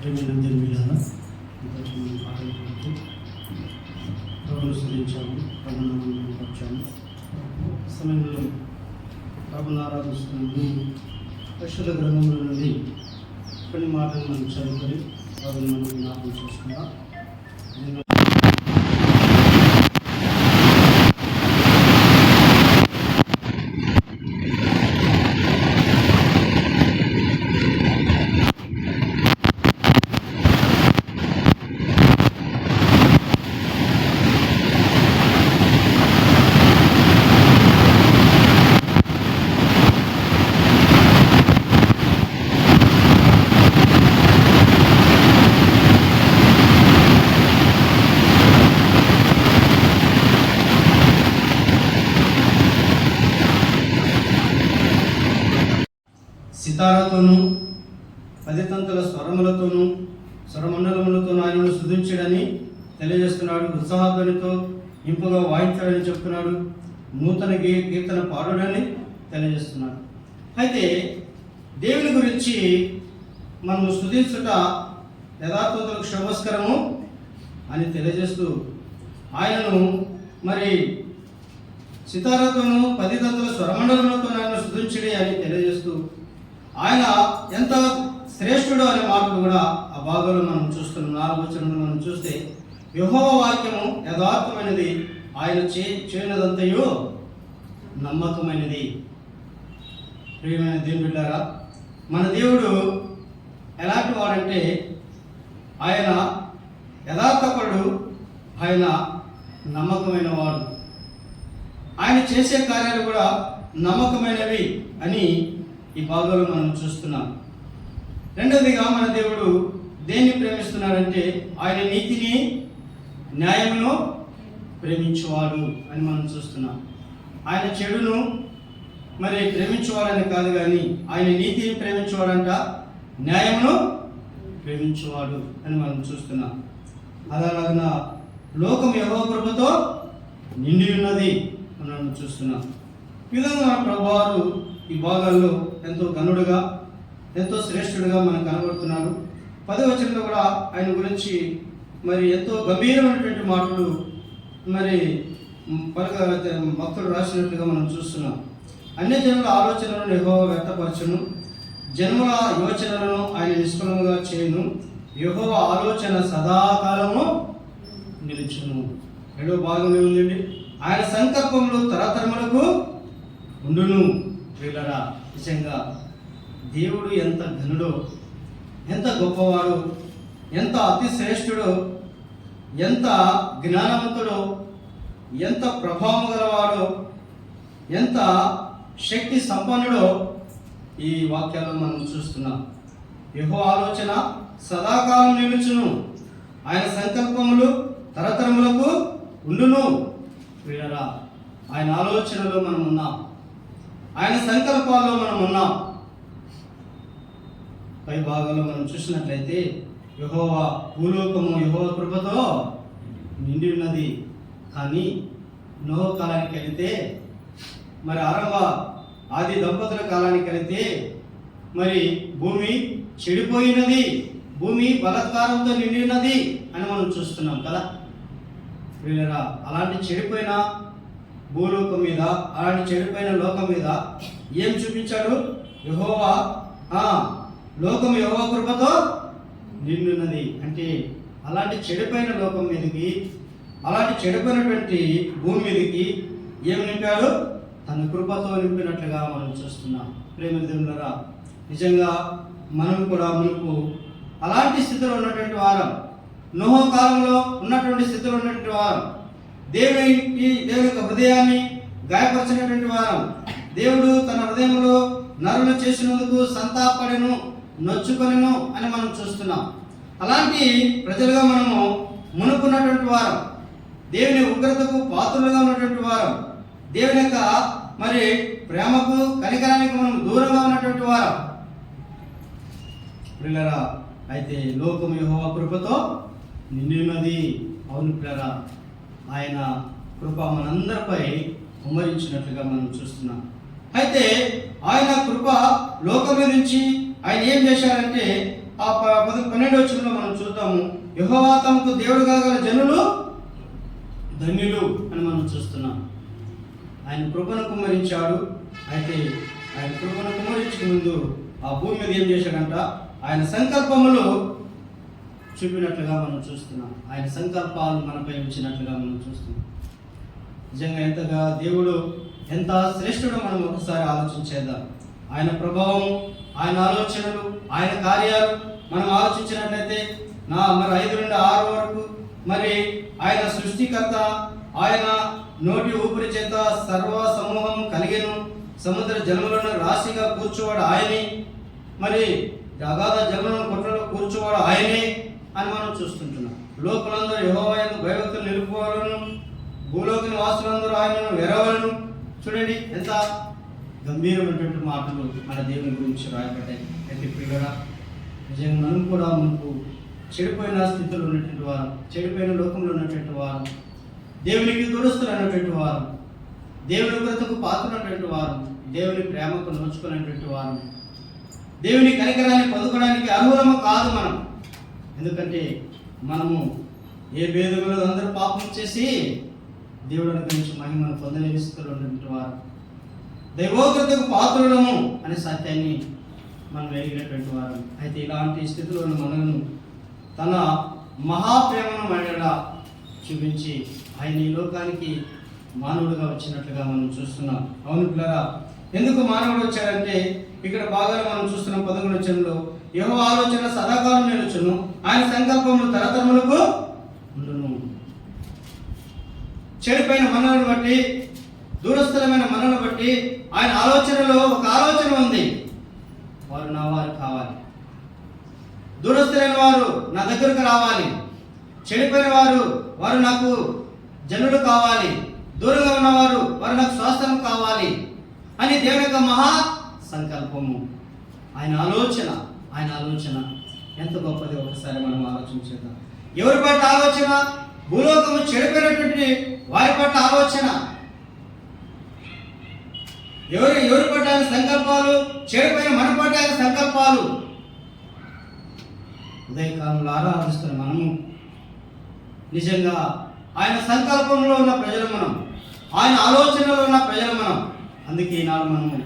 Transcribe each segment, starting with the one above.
ప్రేమినందరిలారా మనం పాటలు ప్రభును స్థుతించాము, ప్రభునామాన్ని వచ్చాము. సమయంలో ప్రభుని ఆరాధిస్తున్నాము. పరిశుద్ధ గ్రంథముల నుండి కొన్ని మాటలు మనం చదువుకొని ప్రభుని మనం జ్ఞాపకం చేసుకుందాం. సితారాతోనూ 10 తంతుల స్వరములతోనూ స్వరమండలములతోనూ ఆయనను స్తుతించడని తెలియజేస్తున్నాడు. ఉత్సాహధ్వనితో ఇంపుగా వాయించాడని చెప్తున్నాడు. నూతన కీర్తన పాడుడని తెలియజేస్తున్నాడు. అయితే దేవుని గురించి మనము స్తుతించుట యథార్థతలకు శోభస్కరము అని తెలియజేస్తూ ఆయనను మరి సితారాతోనూ 10 తంతుల స్వరమండలములతో ఆయన స్తుతించడే అని తెలియజేస్తూ ఆయన ఎంత శ్రేష్ఠుడు అనే మాటలు కూడా ఆ భాగంలో మనం చూస్తున్నాం. 4వ వచనంలో మనం చూస్తే యెహోవా వాక్యము యథార్థమైనది, ఆయన చేయనదంతయు నమ్మకమైనది. ప్రియమైన దేవుని బిడ్డలారా, మన దేవుడు ఎలాంటి వాడంటే ఆయన యథార్థపరుడు, ఆయన నమ్మకమైన వాడు. ఆయన చేసే కార్యాలు కూడా నమ్మకమైనవి అని ఈ భాగంలో మనం చూస్తున్నాం. రెండవదిగా మన దేవుడు దేన్ని ప్రేమిస్తున్నాడంటే ఆయన నీతిని న్యాయమును ప్రేమించేవాడు అని మనం చూస్తున్నాం. ఆయన చెడును మరి ప్రేమించేవాడని కాదు, కానీ ఆయన నీతిని ప్రేమించేవాడంట, న్యాయమును ప్రేమించేవాడు అని మనం చూస్తున్నాం. అలాగన లోకం యెహోవా కృపతో నిండి ఉన్నది మనం చూస్తున్నాం. ఈ విధంగా ప్రభువారు ఈ భాగాల్లో ఎంతో ఘనుడుగా, ఎంతో శ్రేష్ఠుడుగా మనకు కనబడుతున్నాడు. 10వ వచనంలో కూడా ఆయన గురించి మరి ఎంతో గంభీరమైనటువంటి మాటలు మరి భక్తులు రాసినట్లుగా మనం చూస్తున్నాం. అన్య జనుల ఆలోచనలను యెహోవా వ్యక్తపరచును, జన్మల యోచనలను ఆయన నిష్ఫలముగా చేయును, యెహోవా ఆలోచన సదాకాలము నిలుచును. 7వ భాగం ఏముందండి? ఆయన సంకల్పములు తరతరములకు ఉండును. వీళ్ళరా, నిజంగా దేవుడు ఎంత ఘనుడో, ఎంత గొప్పవాడు, ఎంత అతి శ్రేష్ఠుడో, ఎంత జ్ఞానవంతుడో, ఎంత ప్రభావం గలవాడో, ఎంత శక్తి సంపన్నుడో ఈ వాక్యాలను మనం చూస్తున్నాం. యెహోవా ఆలోచన సదాకాలం నిలుచును, ఆయన సంకల్పములు తరతరములకు ఉండును. వీళ్ళరా, ఆయన ఆలోచనలో మనం ఉన్నాం, ఆయన సంకల్పాల్లో మనం ఉన్నాం. పై భాగంలో మనం చూసినట్లయితే యెహోవా భూలోకము యెహోవా కృపతో నిండి ఉన్నది. కానీ నోహు కాలానికి వెళితే, మరి ఆది దంపతుల కాలానికి వెళితే మరి భూమి చెడిపోయినది, భూమి బలాత్కారంతో నిండి ఉన్నది అని మనం చూస్తున్నాం కదా. వీళ్ళరా, అలాంటి చెడిపోయిన భూలోకం మీద, అలాంటి చెడిపోయిన లోకం మీద ఏం చూపించాడు? యెహోవా లోకం యెహోవా కృపతో నిండున్నది. అంటే అలాంటి చెడిపోయిన లోకం మీదకి, అలాంటి చెడిపోయినటువంటి భూమి మీదకి ఏం నింపాడు? తన కృపతో నింపినట్లుగా మనం చూస్తున్నాం. ప్రేమ దేవులారా, నిజంగా మనం కూడా మనకు అలాంటి స్థితిలో ఉన్నటువంటి వారం, నోహు కాలంలో ఉన్నటువంటి స్థితిలో ఉన్నటువంటి వారం, దేవుని యొక్క హృదయాన్ని గాయపరిచినటువంటి వారం, దేవుడు తన హృదయంలో నరులు చేసినందుకు సంతాపడెను, నొచ్చుకొనెను అని మనం చూస్తున్నాం. అలాంటి ప్రజలుగా మనము మునుకున్నటువంటి వారం, దేవుని ఉగ్రతకు పాత్రులుగా ఉన్నటువంటి వారం, దేవుని యొక్క మరి ప్రేమకు కనికరానికి మనం దూరంగా ఉన్నటువంటి వారం. ప్రియులారా, అయితే లోకం యెహోవా కృపతో నిండి ఉన్నది. అవును ప్రియులారా, ఆయన కృప మనందరిపై కుమ్మరించినట్లుగా మనం చూస్తున్నాం. అయితే ఆయన కృప లోకం నుంచి ఆయన ఏం చేశారంటే 12వ వచనంలో మనం చూద్దాము, యెహోవా తమకు దేవుడుగా గల జనులు ధన్యులు అని మనం చూస్తున్నాం. ఆయన కృపను కుమ్మరించాడు. అయితే ఆయన కృపను కుమ్మరించక ముందు ఆ భూమి మీద ఏం చేశాడంట? ఆయన సంకల్పములు చూపినట్లుగా మనం చూస్తున్నాం. ఆయన సంకల్పాలు మనపై ఉంచినట్లుగా మనం చూస్తున్నాం. నిజంగా ఎంతగా దేవుడు ఎంత శ్రేష్ఠుడో మనం ఒకసారి ఆలోచించేద్దాం. ఆయన ప్రభావం, ఆయన ఆలోచనలు, ఆయన కార్యాలు మనం ఆలోచించినట్లయితే మరి 5 నుండి 6 వరకు మరి ఆయన సృష్టికర్త, ఆయన నోటి ఊపిరి చేత సర్వ సమూహం కలిగెను, సముద్ర జలములను రాశిగా కూర్చోవాడు ఆయనే, మరి అగాధ జలములను కొట్లలో కూర్చోవాడు ఆయనే అని మనం చూస్తుంటున్నాం. లోకులందరూ యెహోవా యందు భయభక్తులు నిలుపుకోవాలను, భూలోకి వాసులందరూ ఆయనను వెరవలను. చూడండి ఎంత గంభీరమైనటువంటి మాటలు మన దేవుని గురించి రాయబడ్డాయి. అయితే ప్రియులారా, నిజంగా మనం కూడా మనకు చెడిపోయిన స్థితిలో ఉన్నటువంటి వారు, చెడిపోయిన లోకంలో ఉన్నటువంటి వారు, దేవునికి దూరస్తులైనటువంటి వారు, దేవుని బ్రతుకు పాత్రమైనటువంటి వారు, దేవుని ప్రేమకు నోచుకునేటువంటి వారు, దేవుని కనికరాన్ని పొందుకోవడానికి అర్హులము కాదు మనం. ఎందుకంటే మనము ఏ భేదములో అందరూ పాపం చేసి దేవుడు గురించి మహిమను పొందలేని స్థితిలో ఉన్నటువంటి వారు, దైవోగ్రతకు పాత్రులము అనే సత్యాన్ని మనం ఎరిగినటువంటి వారు. అయితే ఇలాంటి స్థితిలో మనను తన మహాప్రేమను మనలా చూపించి ఆయన ఈ లోకానికి మానవుడిగా వచ్చినట్లుగా మనం చూస్తున్నాం. అవును పిల్లరా, ఎందుకు మానవుడు వచ్చాడంటే ఇక్కడ బాగా మనం చూస్తున్నాం 11వ వచనంలో, యెహోవా ఆలోచన సదాకాలం నిలుచును, ఆయన సంకల్పములు తరతరములకు ఉండును. చెడిపోయిన మనలను బట్టి, దూరస్థలమైన మనలను బట్టి ఆయన ఆలోచనలో ఒక ఆలోచన ఉంది. వారు నా వారు కావాలి, దూరస్థులైన వారు నా దగ్గరకు రావాలి, చెడిపోయిన వారు నాకు జనులు కావాలి, దూరంగా ఉన్నవారు వారు నాకు స్వాస్థ్యం కావాలి అని దేవుని యొక్క మహా సంకల్పము. ఆయన ఆలోచన ఎంత గొప్పది ఒకసారి మనం ఆలోచించేద్దాం. ఎవరి పట్ల ఆలోచన? భూలోకము చెడిపోయినటువంటి వారి పట్ల ఆలోచన. ఎవరి పట్ల ఆయన సంకల్పాలు? చెడిపోయిన మన పట్ల ఆయన సంకల్పాలు. ఉదయకాలంలో ఆరాధిస్తున్న మనము నిజంగా ఆయన సంకల్పంలో ఉన్న ప్రజలు మనం, ఆయన ఆలోచనలో ఉన్న ప్రజలు మనం. అందుకే ఈనాడు మనము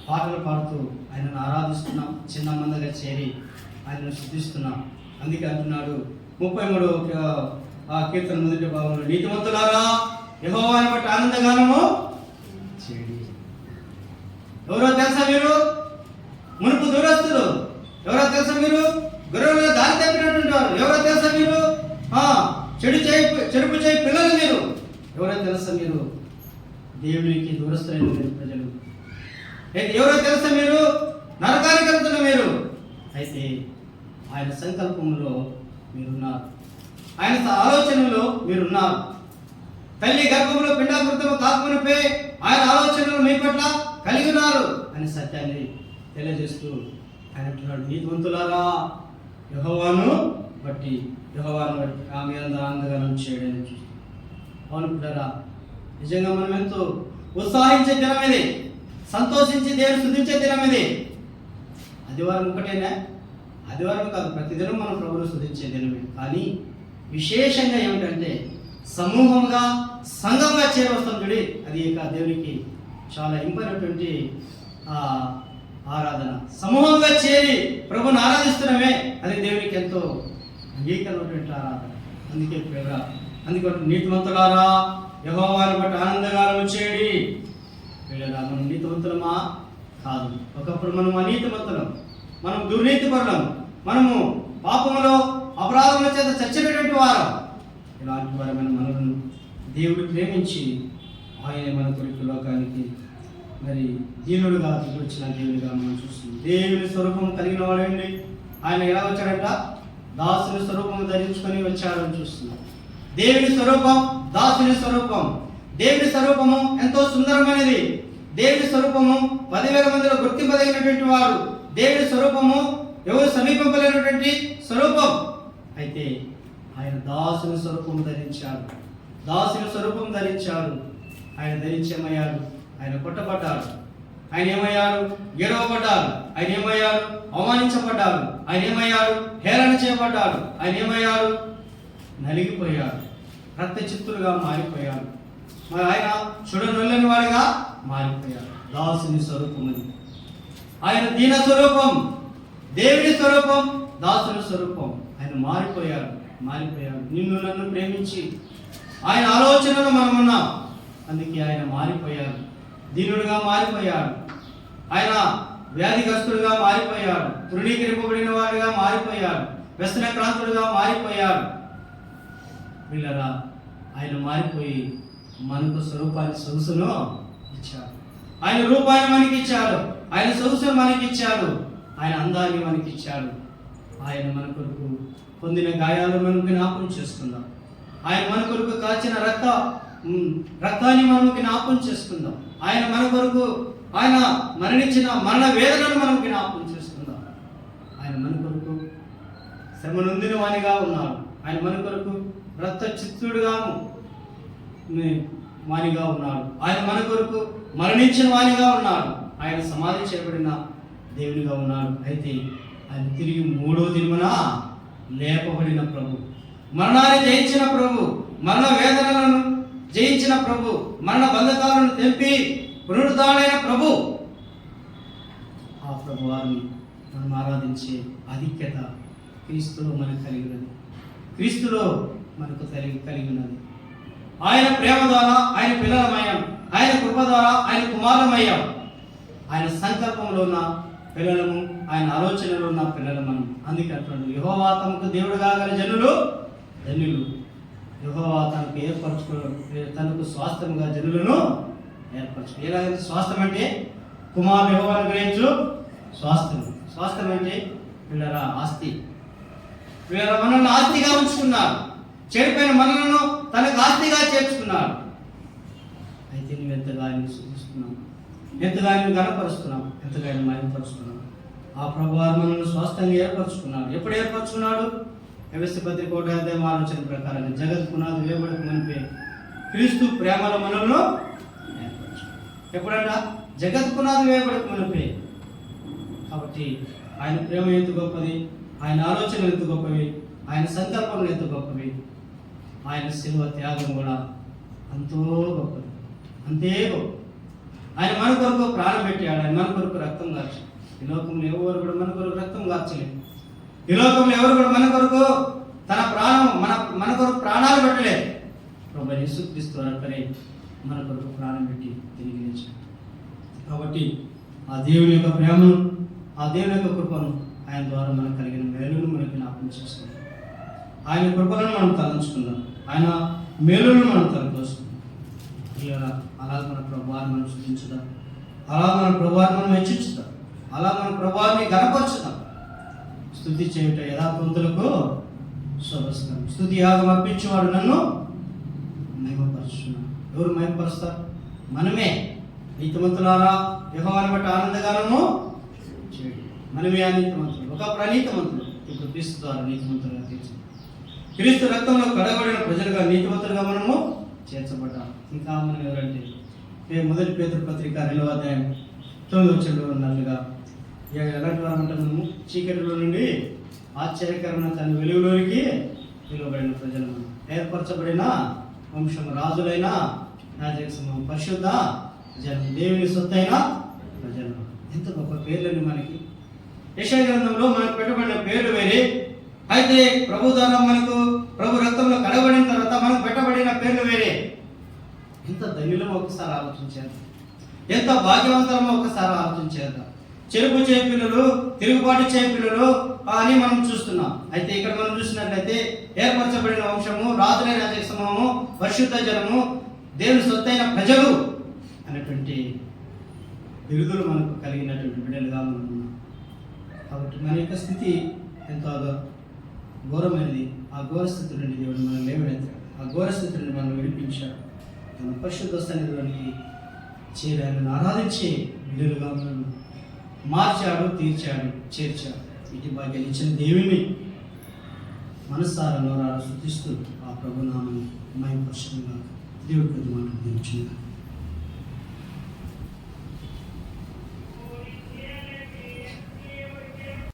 పాటలు పాడుతూ ఆయనను ఆరాధిస్తున్నాం, చిన్న మందగా చేరి ఆయనను శుద్ధిస్తున్నాం. అందుకే అంటున్నాడు 33వ కీర్తన మొదటి భాగంలో, నీతిమంతులారా యెహోవాను బట్టి ఆనందగానము చేయండి. ఎవరో తెలుసా మీరు? మునుపు దూరస్తులు. ఎవరో తెలుసా మీరు? గొర్రెలు దారి తప్పినటువంటి వారు. ఎవరో తెలుసా మీరు? చెడుపు చేయి పిల్లలు మీరు. ఎవరో తెలుసా మీరు? దేవునికి దూరస్తులైన ప్రజలు. అయితే ఎవరో తెలుసా మీరు? నరకానికి వెళ్తున్న మీరు. అయితే ఆయన సంకల్పంలో మీరున్నారు, ఆయన ఆలోచనలో మీరున్నారు. తల్లి గర్భంలో పిండాకృతము కాకునిపై ఆయన ఆలోచనలు మీ పట్ల కలిగి ఉన్నారు అనే సత్యాన్ని తెలియజేస్తూ ఆయన అంటున్నాడు, నీతిమంతులారా యెహోవాను బట్టి ఆమె ఆనందగానం చేయడానికి చూస్తాం. అవును పిల్లరా, నిజంగా మనం ఎంతో ఉత్సాహించే దినం ఇది, సంతోషించి దేవుని స్తుతించే దినం ఇది. ఆదివారం ఒకటేనా? ఆదివారం కాదు, ప్రతిదినం మనం ప్రభువును స్తుతించే దినమే. కానీ విశేషంగా ఏమిటంటే సమూహంగా, సంఘంగా చేరవస్తాం చూడి, అది ఇక దేవునికి చాలా ఇంపైనటువంటి ఆరాధన. సమూహంగా చేరి ప్రభుని ఆరాధిస్తున్నామే, అది దేవునికి ఎంతో అంగీకరమైనటువంటి ఆరాధన. అందుకే నీతిమంతులారా యెహోవాను బట్టి ఆనందగానం చేయండి. పిల్లరా, మనం నీతిమంతులమా? కాదు. ఒకప్పుడు మనం అనీతిమంతులం, మనం దుర్నీతిపరులం, మనము పాపములో అపరాధముల చేత చచ్చినటువంటి వారం. ఇలాంటి వారమైన మనలను దేవుడు ప్రేమించి ఆయన మన కొరకు లోకానికి మరి దీనుడుగా వచ్చిన దేవుడిగా మనం చూస్తున్నాం. దేవుని స్వరూపం కలిగిన వాడండి. ఆయన ఎలా వచ్చాడంట? దాసుని స్వరూపం ధరించుకొని వచ్చాడని చూస్తున్నాం. దేవుని స్వరూపం, దాసుని స్వరూపం. దేవుని స్వరూపము ఎంతో సుందరమైనది. దేవుని స్వరూపము 10,000 మందిలో గుర్తింపదగినటువంటి వాడు. దేవుని స్వరూపము ఎవరు సమీపింపలేనటువంటి స్వరూపం. అయితే ఆయన దాసుని స్వరూపం ధరించాడు. దాసుని స్వరూపం ధరించాడు. ఆయన ధరించమయ్యాడు. ఆయన కొట్టబడ్డాడు. ఆయన ఏమయ్యాడు? గెలవబడ్డాడు. ఆయన ఏమయ్యాడు? అవమానించబడ్డాడు. ఆయన ఏమయ్యాడు? హేళన చేయబడ్డాడు. ఆయన ఏమయ్యాడు? నలిగిపోయాడు. రక్త చిత్తులుగా మారిపోయాడు. మరి ఆయన చూడనొల్లని వాడిగా మారిపోయాడు. దాసుని స్వరూపం అది. ఆయన దీన స్వరూపం, దేవుని స్వరూపం, దాసుని స్వరూపం. ఆయన మారిపోయాడు. నిన్ను నన్ను ప్రేమించి ఆయన ఆలోచనలో మనం ఉన్నాం. అందుకే ఆయన మారిపోయాడు. దీనుడుగా మారిపోయాడు. ఆయన వ్యాధిగ్రస్తుడుగా మారిపోయాడు. తృణీకరింపబడిన వాడిగా మారిపోయాడు. వ్యసనక్రాంతుడుగా మారిపోయాడు. వీళ్ళరా ఆయన మారిపోయి మనకు స్వరూపాన్ని సొగసును ఇచ్చాడు. ఆయన రూపాన్ని మనకి ఇచ్చాడు. ఆయన సొగసును మనకి ఇచ్చాడు. ఆయన అందాన్ని మనకి ఇచ్చాడు. ఆయన మన కొరకు పొందిన గాయాలు మనం జ్ఞాపకం చేసుకుందాం. ఆయన మన కొరకు కాచిన రక్తాన్ని మనం జ్ఞాపకం చేసుకుందాం. ఆయన మన కొరకు ఆయన మరణించిన మరణ వేదనను మనం జ్ఞాపకం చేసుకుందాం. ఆయన మన కొరకు శ్రమ నొందిన వానిగా ఉన్నాడు. ఆయన మన కొరకు రక్త చిత్తుడుగా వానిగా ఉన్నాడు. ఆయన మన కొరకు మరణించిన వానిగా ఉన్నాడు. ఆయన సమాధి చేయబడిన దేవునిగా ఉన్నాడు. అయితే ఆయన తిరిగి 3వ దినమున లేపబడిన ప్రభు, మరణాన్ని జయించిన ప్రభు, మరణ వేదనలను జయించిన ప్రభు, మరణ బంధకాలను తెంపి పునరుద్ధాడైన ప్రభు. ఆ ప్రభు వారిని మనం ఆరాధించే ఆధిక్యత క్రీస్తులో మనకు కలిగి ఉన్నది. క్రీస్తులో మనకు కలిగి ఉన్నది. ఆయన ప్రేమ ద్వారా ఆయన పిల్లలమయ్యాం. ఆయన కృప ద్వారా ఆయన కుమారులమయ్యాం. ఆయన సంకల్పంలో ఉన్న పిల్లలము, ఆయన ఆలోచనలో ఉన్న పిల్లలు మనం. అందుకే అంటున్నాడు, యెహోవా తమకు దేవుడు కాగల జనులు ధన్యులు. యెహోవా తనకు స్వాస్థ్యంగా జనులను ఏర్పరచు. ఎలాగైతే స్వాస్థ్యం అంటే కుమారుడు యెహోవాను గ్రహించు స్వాస్థ్యం. స్వాస్థ్యం అంటే పిల్లరా ఆస్తి. వీళ్ళ మనల్ని ఆస్తిగా ఉంచుకున్నారు. చెడిపోయిన మనలను తనకు ఆస్తిగా చేర్చుకున్నారు. అయితే నువ్వు ఎంతగా ఆయన సూచిస్తున్నావు, ఎంతగా ఆయన గణపరుస్తున్నావు, ఎంతగా ఆయన మహిమపరుస్తున్నావు. ఆ ప్రభువారు మనల్ని స్వాస్థ్యంగా ఏర్పరచుకున్నాడు. ఎప్పుడు ఏర్పరచుకున్నాడు? ఎఫెసీ పత్రిక 1వ అధ్యాయం ఆలోచన ప్రకారం జగత్ పునాది వేయబడక మునిపే క్రీస్తు ప్రేమలో మనల్ని ఏర్పరచుకున్నాడు. ఎప్పుడంట? జగత్ పునాది వేయబడక మునిపే. కాబట్టి ఆయన ప్రేమ ఎంత గొప్పది, ఆయన ఆలోచనలు ఎంత గొప్పవి, ఆయన సంకల్పం ఎంత గొప్పవి, ఆయన శిలువ త్యాగం కూడా అంతో గొప్పది, అంతే గొప్ప. ఆయన మన కొరకు ప్రాణం పెట్టాడు. ఆయన మన కొరకు రక్తం కార్చాడు. ఈ లోకంలో ఎవరు కూడా మన కొరకు రక్తం కార్చలేదు. ఈ లోకంలో ఎవరు కూడా మన కొరకు తన ప్రాణం మన కొరకు ప్రాణాలు పెట్టలేదు. ప్రభువైన యేసుక్రీస్తు అక్కడే మన కొరకు ప్రాణం పెట్టి తిరిగి లేచాడు. కాబట్టి ఆ దేవుని యొక్క ప్రేమను, ఆ దేవుని యొక్క కృపను, ఆయన ద్వారా మనకు కలిగిన మేలును మనకి జ్ఞాపకం చేసుకుందాం. ఆయన కృపలను మనం తలంచుకుందాం. ఆయన మేలును మనం తలపోసుకుందాం. అలా మన ప్రభువాన్ని మనం స్తుతించుదాం. అలా మన ప్రభువాన్ని మనం హెచ్చించుదాం. అలా మన ప్రభువాన్ని గణపరచుదాం. స్తుతి చేయుట యథార్థవంతులకు శోభస్కరం. స్తుతి యాగం అర్పించేవాడు నన్ను మహిమపరుచున్నాడు. ఎవరు మహిమపరుస్తారు? మనమే. నీతిమంతులారా యెహోవాను బట్టి ఆనందగానము చేయండి. మనమే నీతిమంతులు. ఒక ప్రణీతిమంతులు ఇప్పుడు క్రీస్తు ద్వారా నీతిమంతులుగా తీర్చారు. క్రీస్తు రక్తంలో కడగబడిన ప్రజలుగా నీతిమంతులుగా మనము చేర్చబడ్డాం. ఇంకా మనం ఎవరంటే మొదటి పేతురు పత్రిక 2వ అధ్యాయం 9వ వచనంలో ఉన్నట్లుగా ఎలాంటి వారు అంటే మనము చీకటిలో నుండి ఆశ్చర్యకరమైన తన వెలుగులోనికి పిలువబడిన ప్రజలు, మనం ఏర్పరచబడిన వంశం, రాజులైన యాజక సమూహం, పరిశుద్ధ జనం, దేవుని సొత్తైన ప్రజలు. ఎంత గొప్ప పేర్లని మనకి. యెషయా గ్రంథంలో మనకు పెట్టబడిన పేర్లు వేరే. అయితే ప్రభు ద్వారా ప్రభు రక్తంలో కడగబడిన తర్వాత మనకు పెట్టబడిన పేర్లు వేరే. ఎంత ధన్యులమో ఒకసారి ఆలోచించారు. ఎంత భాగ్యవంతమో ఒకసారి ఆలోచించారు. చెరుపు చేయ పిల్లలు, తిరుగుబాటు చేయ పిల్లలు అని మనం చూస్తున్నాం. అయితే ఇక్కడ మనం చూసినట్లయితే ఏర్పరచబడిన వంశము, రాజులైన యాజక సమూహము, పరిశుద్ధ జనము, దేవుని సొత్తైన ప్రజలు అనేటువంటి బిరుదులు మనకు కలిగినటువంటి బిడ్డలుగా మనం ఉన్నాం. కాబట్టి మన యొక్క స్థితి ఎంతో ఘోరమైనది. ఆ ఘోర స్థితి నుండి దేవుడు మనం లేవనెత్తాడు. ఆ ఘోర స్థితి నుండి మనం విడిపించాడు. తన పరిశుద్ధ సన్నిధిలోనికి చేరాను ఆరాధించే బిడ్డలుగా మనం మార్చాడు, తీర్చాడు, చేర్చాడు. ఇటు భాగ్యాన్ని ఇచ్చిన దేవుని మనస్సారా నోరారా శుద్ధిస్తూ ఆ ప్రభునామని మహిమపరచుగా దేవుడి కొద్ది మాటలు దీవించుగా.